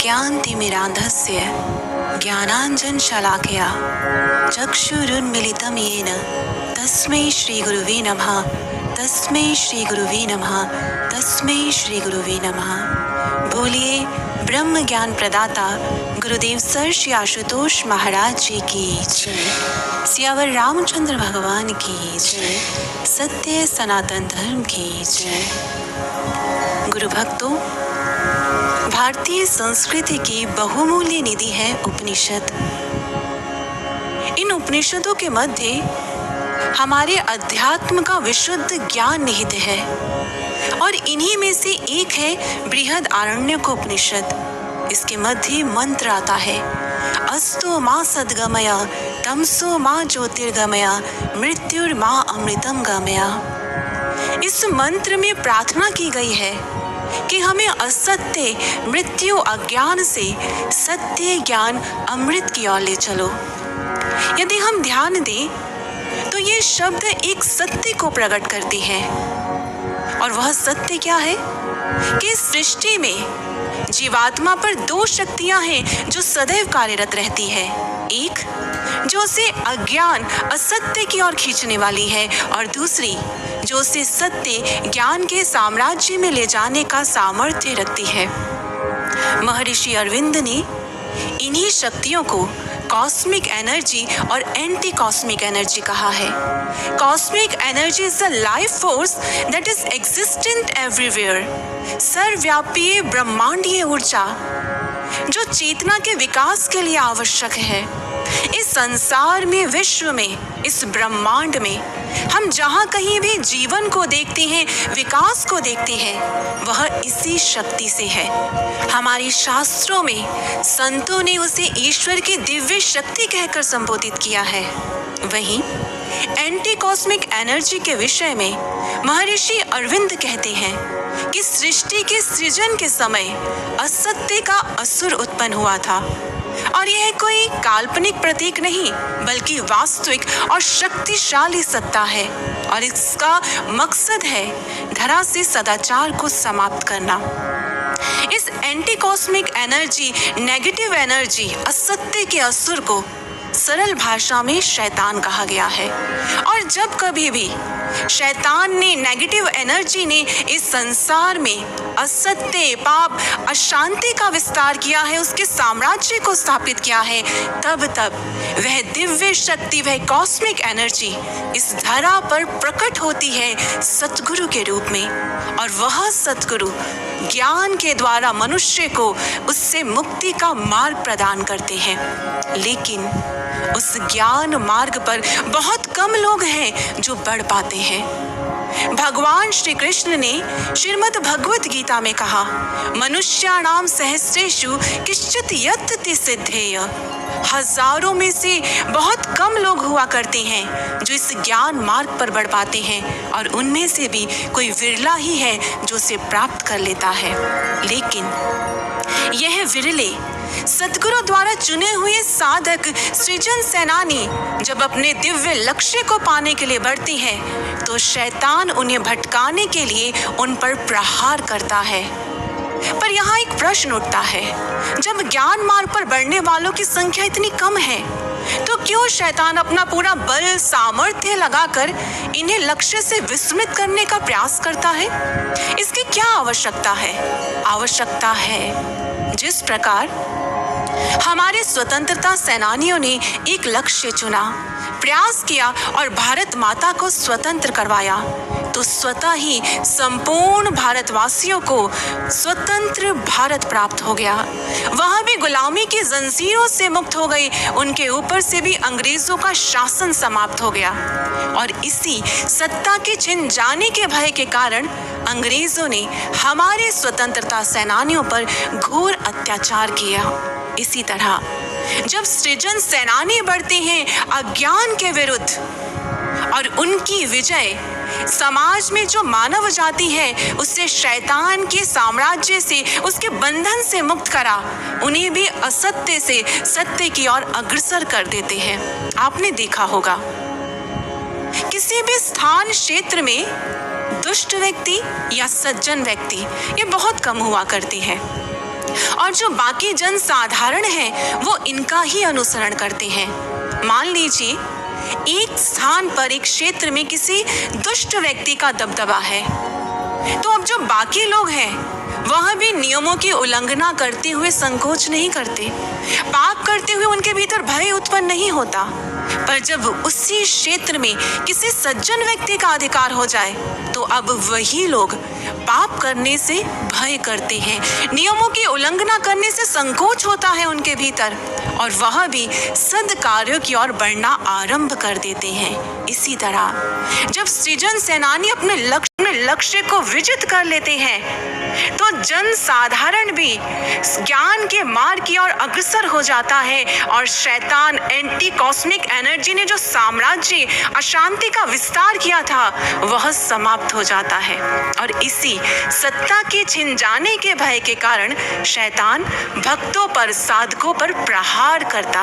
अज्ञानतिमिरान्धस्य ज्ञानाञ्जनशलाकया चक्षुरुन्मीलितं येन तस्मै श्रीगुरुवे नमः। तस्मै श्रीगुरुवे नमः। तस्मै श्रीगुरुवे नमः। बोलिए ब्रह्म ज्ञान प्रदाता गुरुदेव सर श्री आशुतोष महाराज जी की जय। सियावर रामचंद्र भगवान की जय। सत्य सनातन धर्म की जय। गुरु भक्तों, भारतीय संस्कृति की बहुमूल्य निधि है उपनिषद। इन उपनिषदों के मध्य हमारे अध्यात्म का विशुद्ध ज्ञान निहित है और इन्हीं में से एक है बृहद आरण्यक उपनिषद। इसके मध्य मंत्र आता है, अस्तो मां सद्गमय तमसो मां ज्योतिर्गमय मृत्युर्मा अमृतम गमय। इस मंत्र में प्रार्थना की गई है कि हमें असत्य मृत्यु अज्ञान से सत्य ज्ञान अमृत की ओर ले चलो। यदि हम ध्यान दें तो ये शब्द एक सत्य को प्रकट करते हैं, और वह सत्य क्या है कि सृष्टि में जीवात्मा पर दो शक्तियां हैं जो सदैव कार्यरत रहती है। एक जो उसे अज्ञान असत्य की ओर खींचने वाली है, और दूसरी जो उसे सत्य ज्ञान के साम्राज्य में ले जाने का सामर्थ्य रखती है। महर्षि अरविंद ने इन्हीं शक्तियों को कॉस्मिक एनर्जी और एंटी कॉस्मिक एनर्जी कहा है। Cosmic energy is the life force that is existent everywhere. सर्वव्यापी ब्रह्मांडीय ऊर्जा जो चेतना के विकास के लिए आवश्यक है। इस संसार में, विश्व में, इस ब्रह्मांड में हम जहाँ कहीं भी जीवन को देखते हैं, विकास को देखते हैं, वह इसी शक्ति से है। हमारे शास्त्रों में संतों ने उसे ईश्वर की दिव्य शक्ति कहकर संबोधित किया है। वहीं एंटी कॉस्मिक एनर्जी के विषय में महर्षि अरविंद कहते हैं कि सृष्टि के सृजन के समय असत्य का असुर उत्पन्न हुआ था, और यह कोई काल्पनिक प्रतीक नहीं बल्कि वास्तविक और शक्तिशाली सत्ता है, और इसका मकसद है धरा से सदाचार को समाप्त करना। इस anti cosmic energy, negative energy, असत्य के असुर को सरल भाषा में शैतान कहा गया है। और जब कभी भी शैतान ने, नेगेटिव एनर्जी ने इस संसार में असत्य, पाप, अशांति का विस्तार किया है, उसके साम्राज्य को स्थापित किया है, तब वह दिव्य शक्ति, वह कॉस्मिक एनर्जी इस धरा पर प्रकट होती है सतगुरु के रूप में, और वह सतगुरु ज्ञान के द्वारा मनुष्य को उससे मुक्ति का मार्ग प्रदान करते हैं। लेकिन उस ज्ञान मार्ग पर बहुत कम लोग हैं जो बढ़ पाते हैं। भगवान श्री कृष्ण ने श्रीमद् भगवत गीता में कहा, मनुष्याणाम सहस्रेषु किश्चित् यत्ति सिद्धेय। हजारों में से बहुत कम लोग हुआ करते हैं जो इस ज्ञान मार्ग पर बढ़ पाते हैं, और उनमें से भी कोई विरला ही है जो उसे प्राप्त कर लेता है। लेकिन यह विरले सतगुरु द्वारा चुने हुए साधक, सृजन सेनानी जब अपने दिव्य लक्ष्य को पाने के लिए बढ़ती हैं, तो शैतान उन्हें भटकाने के लिए उन पर प्रहार करता है। पर यहाँ एक प्रश्न उठता है, जब ज्ञान मार्ग पर बढ़ने वालों की संख्या इतनी कम है, तो क्यों शैतान अपना पूरा बल, सामर्थ्य लगाकर इन्हें लक्ष्य से विस्मृत करने का प्रयास करता है? इसकी क्या आवश्यकता है? आवश्यकता है जिस प्रकार हमारे स्वतंत्रता सेनानियों ने एक लक्ष्य चुना, प्रयास किया और भारत माता को स्वतंत्र करवाया, तो स्वतः ही संपूर्ण भारतवासियों को स्वतंत्र भारत प्राप्त हो गया। वह भी गुलामी की जंजीरों से मुक्त हो गई, उनके ऊपर से भी अंग्रेजों का शासन समाप्त हो गया। और इसी सत्ता के छिन जाने के भय के कारण अंग्रेजों ने हमारे स्वतंत्रता सेनानियों पर घोर अत्याचार किया। इसी तरह जब सृजन सेनानी बढ़ते हैं अज्ञान के विरुद्ध, और उनकी विजय समाज में जो मानव जाति है उससे शैतान के साम्राज्य से, उसके बंधन से मुक्त करा, उन्हें भी असत्य से सत्य की ओर अग्रसर कर देते हैं। आपने देखा होगा किसी भी स्थान क्षेत्र में दुष्ट व्यक्ति या सज्जन व्यक्ति ये बहुत कम हुआ करते हैं। और जो बाकी जन साधारण हैं वो इनका ही अनुसरण करते हैं। मान लीजिए एक स्थान पर एक क्षेत्र में किसी दुष्ट व्यक्ति का दबदबा है, तो अब जो बाकी लोग हैं वह भी नियमों की उल्लंघना करते हुए संकोच नहीं करते। पाप करते हुए उनके भीतर भय उत्पन्न नहीं होता। पर जब उसी क्षेत्र में किसी सज्जन व्यक्ति का अधिकार हो जाए तो अब वही लोग पाप करने से भय करते हैं, नियमों की उल्लंघना करने से संकोच होता है उनके भीतर, और वह भी सद्कार्यों की ओर बढ़ना आरंभ कर देते हैं। इसी तरह जब सृजन सेनानी अपने लक्ष्य को विजित कर लेते हैं तो जन साधारण भी ज्ञान के मार्ग की ओर अग्रसर हो जाता है, और शैतान एंटी कॉस्मिक एनर्जी ने जो साम्राज्य अशांति का विस्तार किया था वह समाप्त हो जाता है। और इसी सत्ता के छिन जाने के भय के कारण शैतान भक्तों पर, साधकों पर प्रहार करता